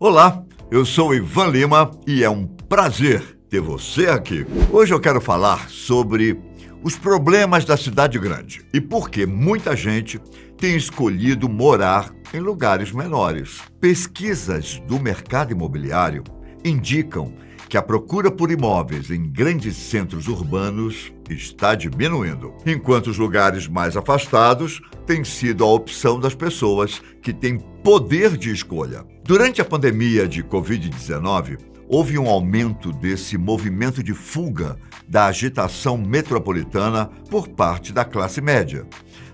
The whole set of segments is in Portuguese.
Olá, eu sou Ivan Lima e é um prazer ter você aqui. Hoje eu quero falar sobre os problemas da cidade grande e por que muita gente tem escolhido morar em lugares menores. Pesquisas do mercado imobiliário indicam que a procura por imóveis em grandes centros urbanos está diminuindo, enquanto os lugares mais afastados têm sido a opção das pessoas que têm poder de escolha. Durante a pandemia de Covid-19, houve um aumento desse movimento de fuga da agitação metropolitana por parte da classe média.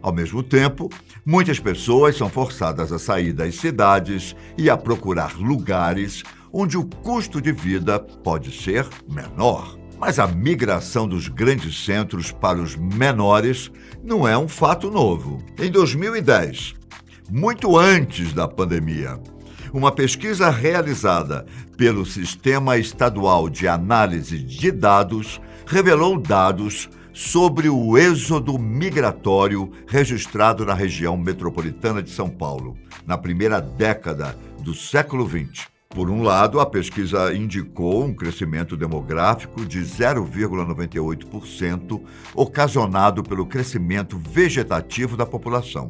Ao mesmo tempo, muitas pessoas são forçadas a sair das cidades e a procurar lugares onde o custo de vida pode ser menor. Mas a migração dos grandes centros para os menores não é um fato novo. Em 2010, muito antes da pandemia, uma pesquisa realizada pelo Sistema Estadual de Análise de Dados revelou dados sobre o êxodo migratório registrado na região metropolitana de São Paulo, na primeira década do século XX. Por um lado, a pesquisa indicou um crescimento demográfico de 0,98%, ocasionado pelo crescimento vegetativo da população,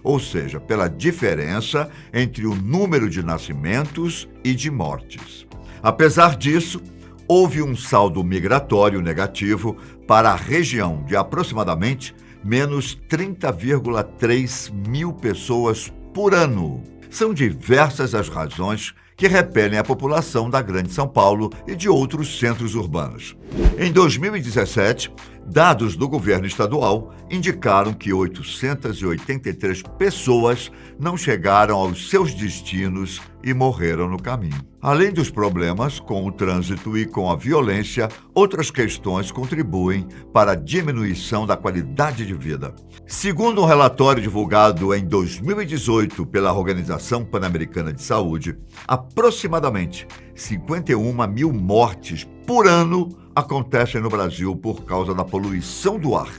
ou seja, pela diferença entre o número de nascimentos e de mortes. Apesar disso, houve um saldo migratório negativo para a região de aproximadamente menos 30,3 mil pessoas por ano. São diversas as razões que repelem a população da Grande São Paulo e de outros centros urbanos. Em 2017, dados do governo estadual indicaram que 883 pessoas não chegaram aos seus destinos e morreram no caminho. Além dos problemas com o trânsito e com a violência, outras questões contribuem para a diminuição da qualidade de vida. Segundo um relatório divulgado em 2018 pela Organização Pan-Americana de Saúde, aproximadamente 51 mil mortes por ano acontecem no Brasil por causa da poluição do ar.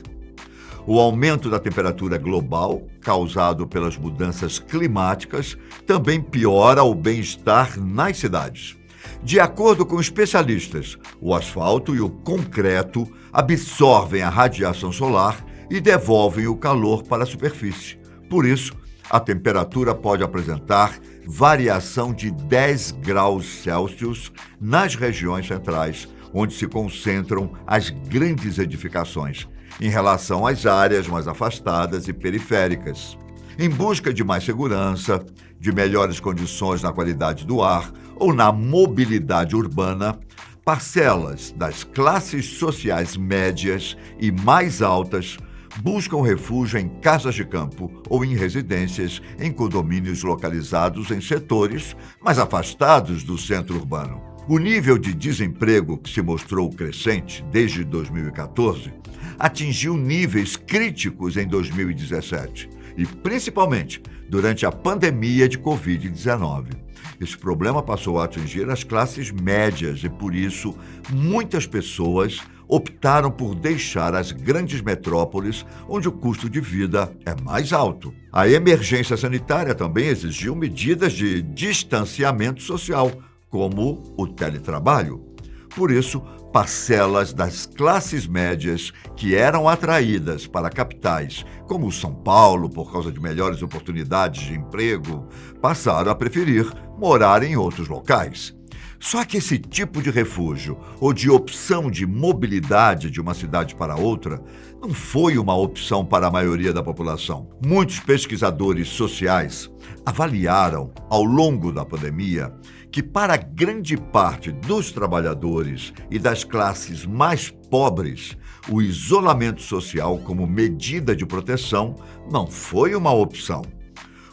O aumento da temperatura global, causado pelas mudanças climáticas, também piora o bem-estar nas cidades. De acordo com especialistas, o asfalto e o concreto absorvem a radiação solar e devolvem o calor para a superfície. Por isso, a temperatura pode apresentar variação de 10 graus Celsius nas regiões centrais, onde se concentram as grandes edificações, em relação às áreas mais afastadas e periféricas. Em busca de mais segurança, de melhores condições na qualidade do ar ou na mobilidade urbana, parcelas das classes sociais médias e mais altas buscam refúgio em casas de campo ou em residências em condomínios localizados em setores mais afastados do centro urbano. O nível de desemprego, que se mostrou crescente desde 2014, atingiu níveis críticos em 2017 e, principalmente, durante a pandemia de Covid-19. Esse problema passou a atingir as classes médias e, por isso, muitas pessoas optaram por deixar as grandes metrópoles, onde o custo de vida é mais alto. A emergência sanitária também exigiu medidas de distanciamento social, como o teletrabalho. Por isso, parcelas das classes médias que eram atraídas para capitais, como São Paulo, por causa de melhores oportunidades de emprego, passaram a preferir morar em outros locais. Só que esse tipo de refúgio ou de opção de mobilidade de uma cidade para outra não foi uma opção para a maioria da população. Muitos pesquisadores sociais avaliaram, ao longo da pandemia, que para grande parte dos trabalhadores e das classes mais pobres, o isolamento social como medida de proteção não foi uma opção.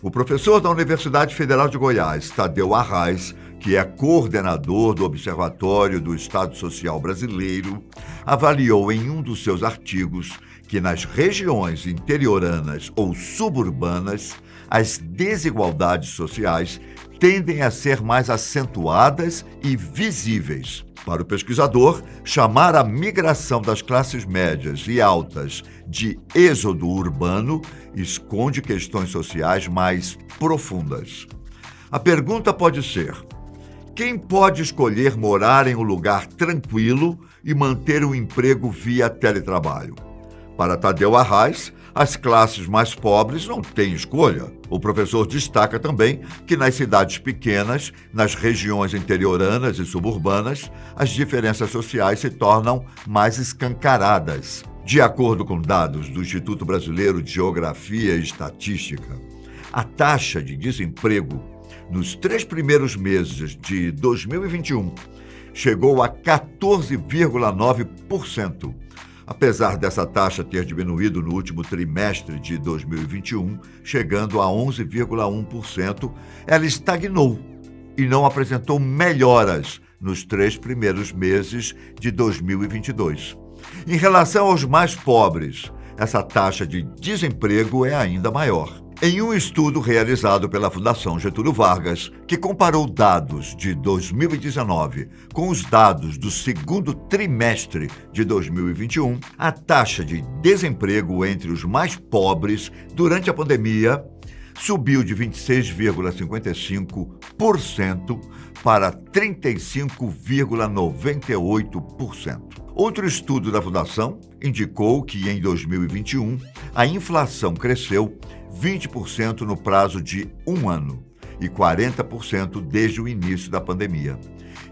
O professor da Universidade Federal de Goiás, Tadeu Arraes, que é coordenador do Observatório do Estado Social Brasileiro, avaliou em um dos seus artigos que nas regiões interioranas ou suburbanas, as desigualdades sociais tendem a ser mais acentuadas e visíveis. Para o pesquisador, chamar a migração das classes médias e altas de êxodo urbano esconde questões sociais mais profundas. A pergunta pode ser: Quem pode escolher morar em um lugar tranquilo e manter um emprego via teletrabalho? Para Tadeu Arraes, as classes mais pobres não têm escolha. O professor destaca também que nas cidades pequenas, nas regiões interioranas e suburbanas, as diferenças sociais se tornam mais escancaradas. De acordo com dados do Instituto Brasileiro de Geografia e Estatística, a taxa de desemprego nos 3 primeiros meses de 2021 chegou a 14,9%. Apesar dessa taxa ter diminuído no último trimestre de 2021, chegando a 11,1%, ela estagnou e não apresentou melhoras nos 3 primeiros meses de 2022. Em relação aos mais pobres, essa taxa de desemprego é ainda maior. Em um estudo realizado pela Fundação Getúlio Vargas, que comparou dados de 2019 com os dados do segundo trimestre de 2021, a taxa de desemprego entre os mais pobres durante a pandemia subiu de 26,55% para 35,98%. Outro estudo da Fundação indicou que em 2021 a inflação cresceu 20% no prazo de um ano e 40% desde o início da pandemia.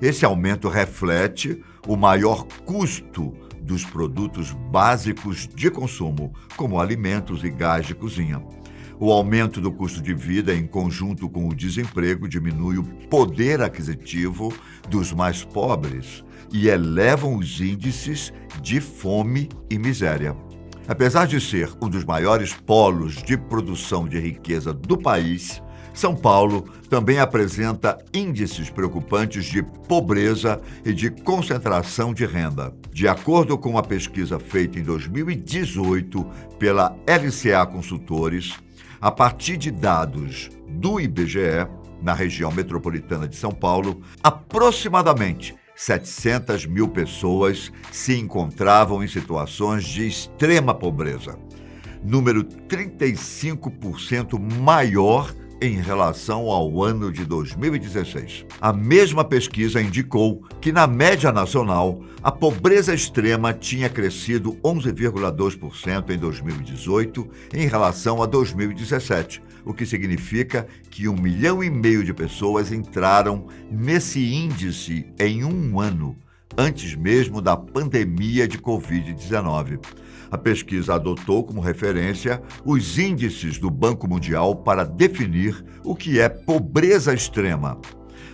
Esse aumento reflete o maior custo dos produtos básicos de consumo, como alimentos e gás de cozinha. O aumento do custo de vida, em conjunto com o desemprego, diminui o poder aquisitivo dos mais pobres e elevam os índices de fome e miséria. Apesar de ser um dos maiores polos de produção de riqueza do país, São Paulo também apresenta índices preocupantes de pobreza e de concentração de renda. De acordo com uma pesquisa feita em 2018 pela LCA Consultores, a partir de dados do IBGE, na região metropolitana de São Paulo, aproximadamente 700 mil pessoas se encontravam em situações de extrema pobreza, número 35% maior em relação ao ano de 2016. A mesma pesquisa indicou que, na média nacional, a pobreza extrema tinha crescido 11,2% em 2018 em relação a 2017, o que significa que 1,5 milhão de pessoas entraram nesse índice em um ano, antes mesmo da pandemia de Covid-19. A pesquisa adotou como referência os índices do Banco Mundial para definir o que é pobreza extrema.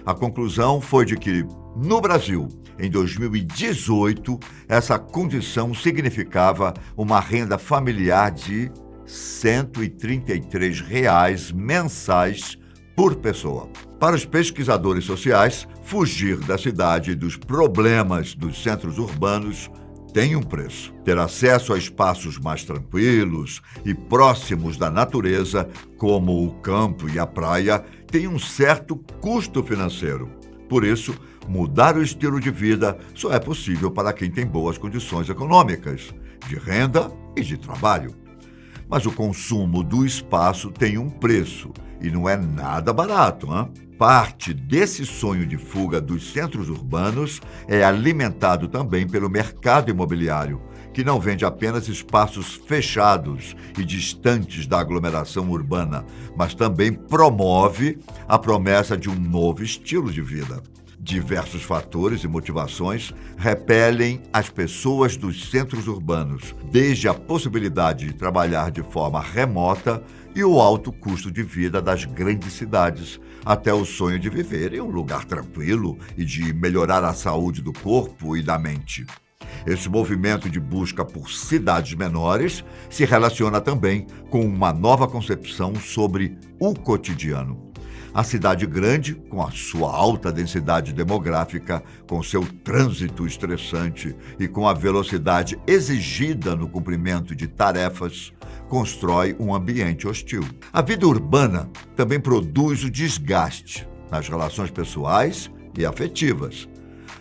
A conclusão foi de que, no Brasil, em 2018, essa condição significava uma renda familiar de R$ 133 mensais por pessoa. Para os pesquisadores sociais, fugir da cidade e dos problemas dos centros urbanos tem um preço. Ter acesso a espaços mais tranquilos e próximos da natureza, como o campo e a praia, tem um certo custo financeiro. Por isso, mudar o estilo de vida só é possível para quem tem boas condições econômicas, de renda e de trabalho. Mas o consumo do espaço tem um preço e não é nada barato, hein? Parte desse sonho de fuga dos centros urbanos é alimentado também pelo mercado imobiliário, que não vende apenas espaços fechados e distantes da aglomeração urbana, mas também promove a promessa de um novo estilo de vida. Diversos fatores e motivações repelem as pessoas dos centros urbanos, desde a possibilidade de trabalhar de forma remota e o alto custo de vida das grandes cidades, até o sonho de viver em um lugar tranquilo e de melhorar a saúde do corpo e da mente. Esse movimento de busca por cidades menores se relaciona também com uma nova concepção sobre o cotidiano. A cidade grande, com a sua alta densidade demográfica, com seu trânsito estressante e com a velocidade exigida no cumprimento de tarefas, constrói um ambiente hostil. A vida urbana também produz o desgaste nas relações pessoais e afetivas.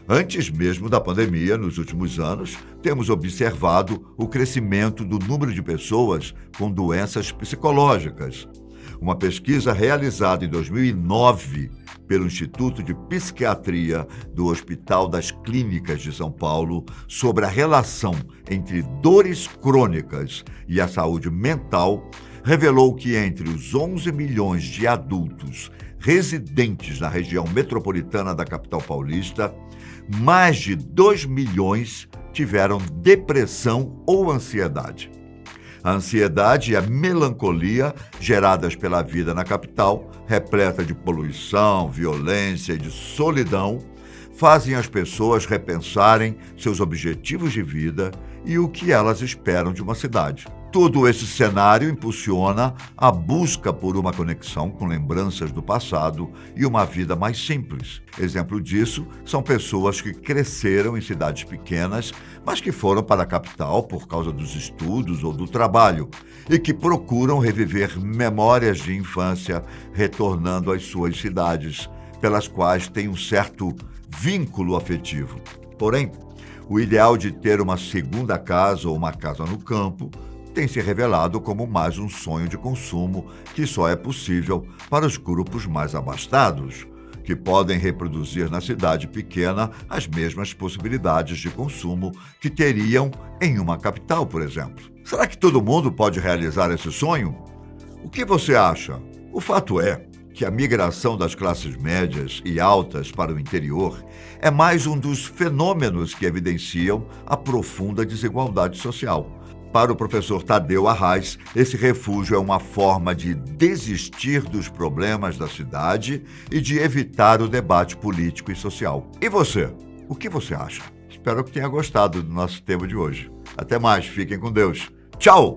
Antes mesmo da pandemia, nos últimos anos, temos observado o crescimento do número de pessoas com doenças psicológicas. Uma pesquisa realizada em 2009 pelo Instituto de Psiquiatria do Hospital das Clínicas de São Paulo sobre a relação entre dores crônicas e a saúde mental revelou que entre os 11 milhões de adultos residentes na região metropolitana da capital paulista, mais de 2 milhões tiveram depressão ou ansiedade. A ansiedade e a melancolia geradas pela vida na capital, repleta de poluição, violência e de solidão, fazem as pessoas repensarem seus objetivos de vida e o que elas esperam de uma cidade. Todo esse cenário impulsiona a busca por uma conexão com lembranças do passado e uma vida mais simples. Exemplo disso são pessoas que cresceram em cidades pequenas, mas que foram para a capital por causa dos estudos ou do trabalho e que procuram reviver memórias de infância retornando às suas cidades, pelas quais têm um certo vínculo afetivo. Porém, o ideal de ter uma segunda casa ou uma casa no campo tem se revelado como mais um sonho de consumo que só é possível para os grupos mais abastados, que podem reproduzir na cidade pequena as mesmas possibilidades de consumo que teriam em uma capital, por exemplo. Será que todo mundo pode realizar esse sonho? O que você acha? O fato é que a migração das classes médias e altas para o interior é mais um dos fenômenos que evidenciam a profunda desigualdade social. Para o professor Tadeu Arraes, esse refúgio é uma forma de desistir dos problemas da cidade e de evitar o debate político e social. E você? O que você acha? Espero que tenha gostado do nosso tema de hoje. Até mais, fiquem com Deus. Tchau!